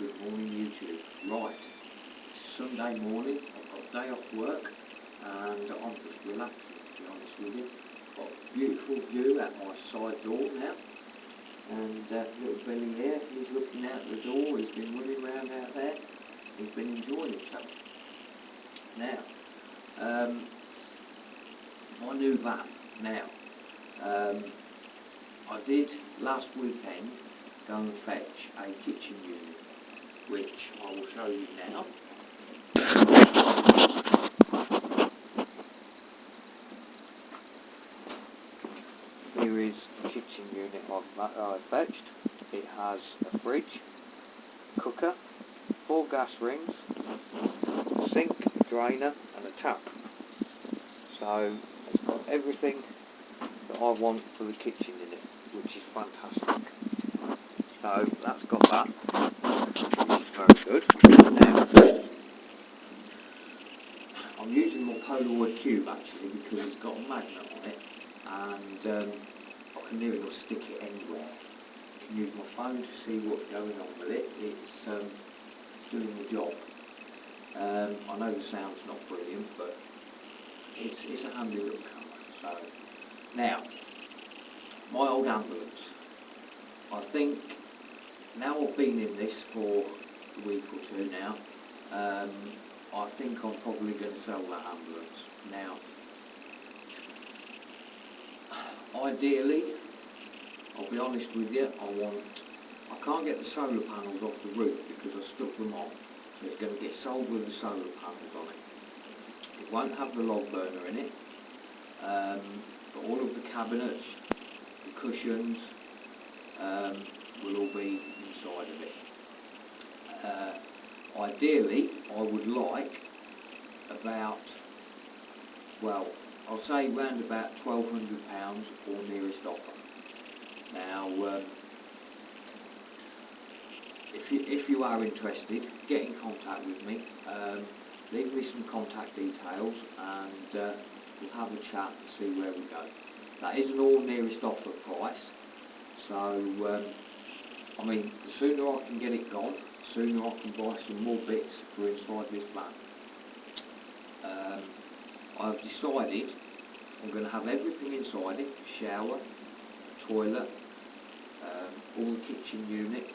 Good morning YouTube. Right, it's Sunday morning, I've got a day off work and I'm just relaxing, to be honest with you. Got a beautiful view at my side door now, and little Billy here, he's looking out the door, he's been running around out there, he's been enjoying himself. Now, my new van. Now, I did last weekend go and fetch a kitchen unit, which I will show you now. Here is the kitchen unit I fetched. It has a fridge, cooker, 4 gas rings, a sink, a drainer and a tap. So it's got everything that I want for the kitchen in it, which is fantastic. So that's got that, which is very good. Now, I'm using my Polaroid cube actually because it's got a magnet on it, and I can nearly stick it anywhere. I can use my phone to see what's going on with it. It's doing the job. I know the sound's not brilliant, but it's a handy little camera. So now, my old ambulance. I think now I've been in this for a week or two now, I think I'm probably going to sell that ambulance. Now, ideally, I'll be honest with you, I can't get the solar panels off the roof because I stuck them on, so it's going to get sold with the solar panels on it. It won't have the log burner in it, but all of the cabinets, the cushions, will all be inside of it. Ideally, I would like about, well, I'll say round about £1,200 or nearest offer. Now, if you are interested, get in contact with me. Leave me some contact details, and we'll have a chat and see where we go. That is an all nearest offer price, so I mean, the sooner I can get it gone, the sooner I can buy some more bits for inside this van. I've decided I'm going to have everything inside it: shower, toilet, all the kitchen unit,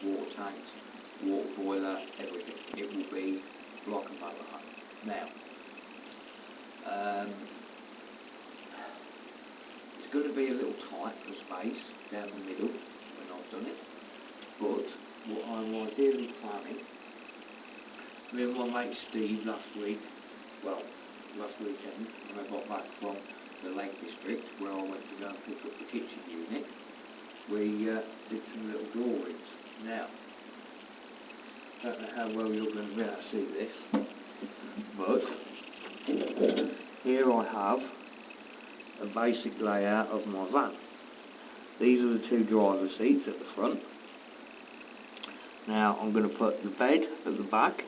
water tanks, water boiler, everything. It will be like a motorhome. Now, it's going to be a little tight for space down the middle when I've done it, but what I'm ideally planning, me and my mate Steve last weekend, when I got back from the Lake District where I went to go and pick up the kitchen unit, we did some little drawings. Now, I don't know how well you're going to be able to see this, but here I have a basic layout of my van. These are the 2 driver seats at the front. Now I'm going to put the bed at the back,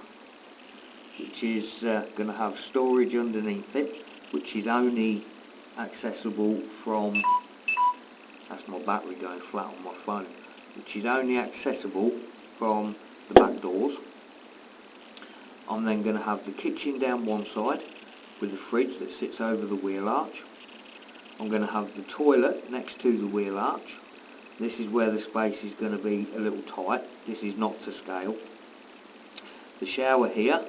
which is going to have storage underneath it, which is only accessible from, that's my battery going flat on my phone, which is only accessible from the back doors. I'm then going to have the kitchen down one side with the fridge that sits over the wheel arch. I'm going to have the toilet next to the wheel arch. This is where the space is going to be a little tight. This is not to scale. The shower here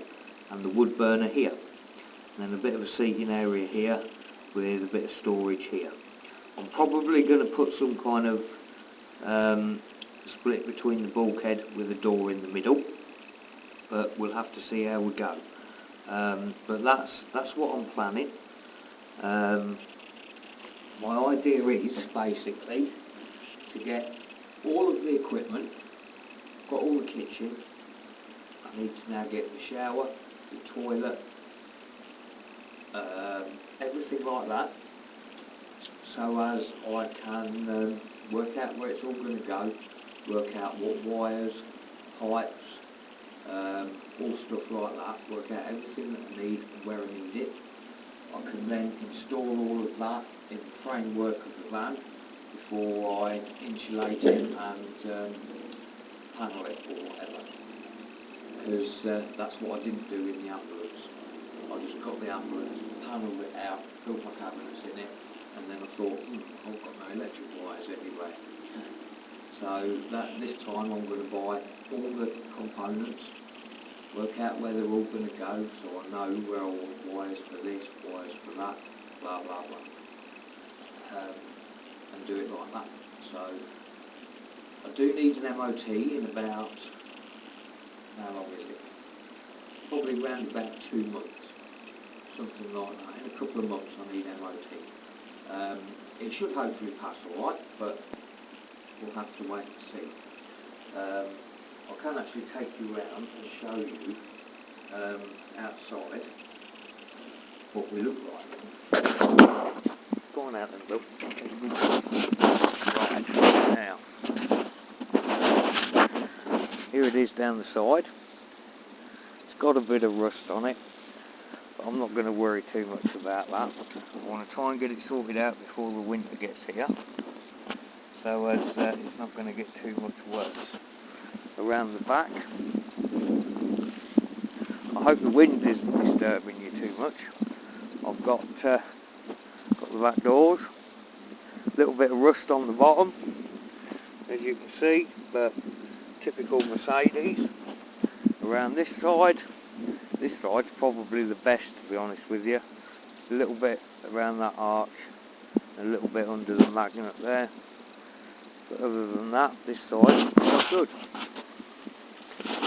and the wood burner here. And then a bit of a seating area here with a bit of storage here. I'm probably going to put some kind of split between the bulkhead with a door in the middle, but we'll have to see how we go. But that's what I'm planning. My idea is basically to get all of the equipment. Got all the kitchen. I need to now get the shower, the toilet, everything like that, so as I can work out where it's all going to go, work out what wires, pipes, all stuff like that, work out everything that I need and where I need it. I can then install all of that in the framework of the van before I insulate it and panel it or whatever, because that's what I didn't do in the ambulance. I just got the ambulance, panelled it out, built my cabinets in it, and then I thought, I've got no electric wires everywhere. So this time I'm going to buy all the components, work out where they're all going to go, so I know where I want wires for this, wires for that, blah blah blah, and do it like that. So I do need an MOT in about, how long is it? Probably around about 2 months, something like that. In a couple of months I need MOT. It should hopefully pass alright, but we'll have to wait and see. I can actually take you around and show you outside what we look like. Go on out then, Bill. Right, now, here it is down the side. It's got a bit of rust on it, but I'm not going to worry too much about that. I want to try and get it sorted out before the winter gets here, so as it's not going to get too much worse. Around the back, I hope the wind isn't disturbing you too much. I've got the back doors, a little bit of rust on the bottom, as you can see, but typical Mercedes. Around this side's probably the best, to be honest with you. A little bit around that arch, and a little bit under the magnet there. But other than that, this side looks good.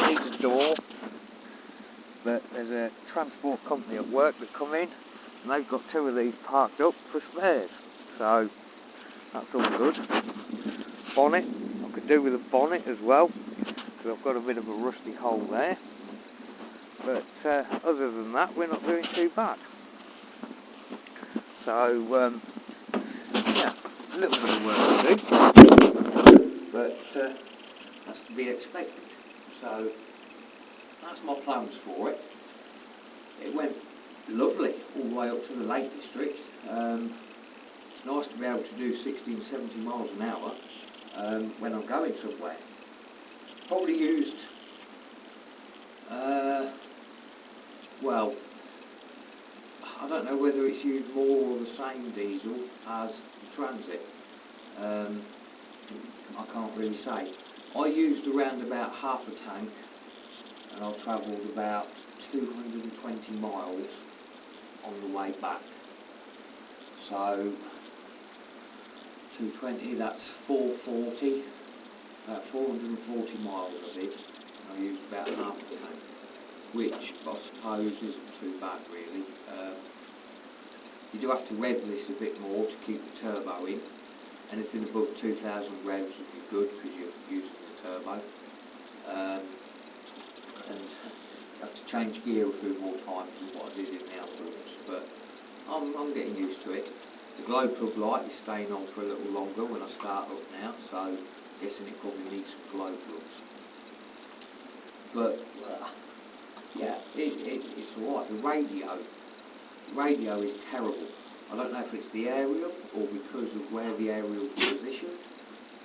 Needs a door, but there's a transport company at work that come in, and they've got 2 of these parked up for spares. So that's all good. Bonnet, I could do with a bonnet as well, because I've got a bit of a rusty hole there. But other than that, we're not doing too bad. So yeah, a little bit of work to do, but that's to be expected. So that's my plans for it. It went lovely all the way up to the Lake District. It's nice to be able to do 60 and 70 miles an hour when I'm going somewhere. Probably used, well, I don't know whether it's used more or the same diesel as the Transit. I can't really say. I used around about half a tank, and I travelled about 220 miles on the way back. So 220, that's 440, about 440 miles I did. I used about half a tank, which I suppose isn't too bad really. You do have to rev this a bit more to keep the turbo in. Anything above 2000 revs would be good because you're using the turbo. And you have to change gear a few more times than what I did in the ambulance, but I'm getting used to it. The glow plug light is staying on for a little longer when I start up now, so I'm guessing it probably needs some glow plugs. But yeah, it's alright. The radio is terrible. I don't know if it's the aerial or because of where the aerial is positioned,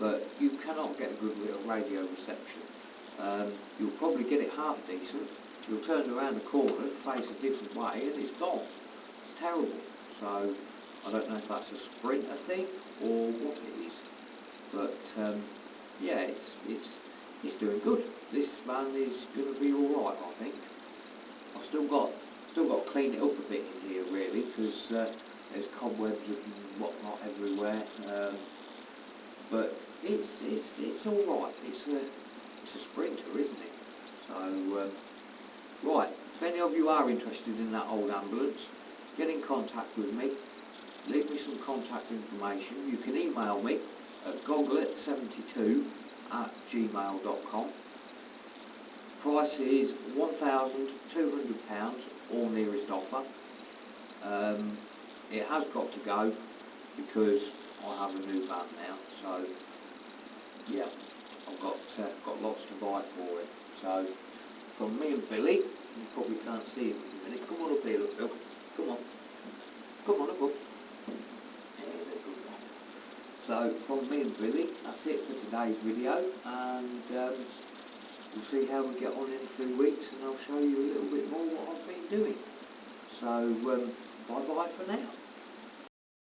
but you cannot get a good radio reception. You'll probably get it half decent. You'll turn around the corner, face a different way, and it's gone. It's terrible. So I don't know if that's a Sprinter thing or what it is, but yeah, it's doing good. This van is going to be all right, I think. I've still got to clean it up a bit in here really, because there's cobwebs and whatnot everywhere. But it's all right. It's a Sprinter, isn't it? So right. If any of you are interested in that old ambulance, get in contact with me. Leave me some contact information. You can email me at goglet72@gmail.com. Price is £1,200 or nearest offer. It has got to go because I have a new van now, so yeah, I've got lots to buy for it. So from me and Billy, you probably can't see him in a minute. Come on up here, look, Bill. Come on up. There's a good one. So from me and Billy, that's it for today's video, and we'll see how we get on in a few weeks, and I'll show you a little bit more what I've been doing. So bye bye for now.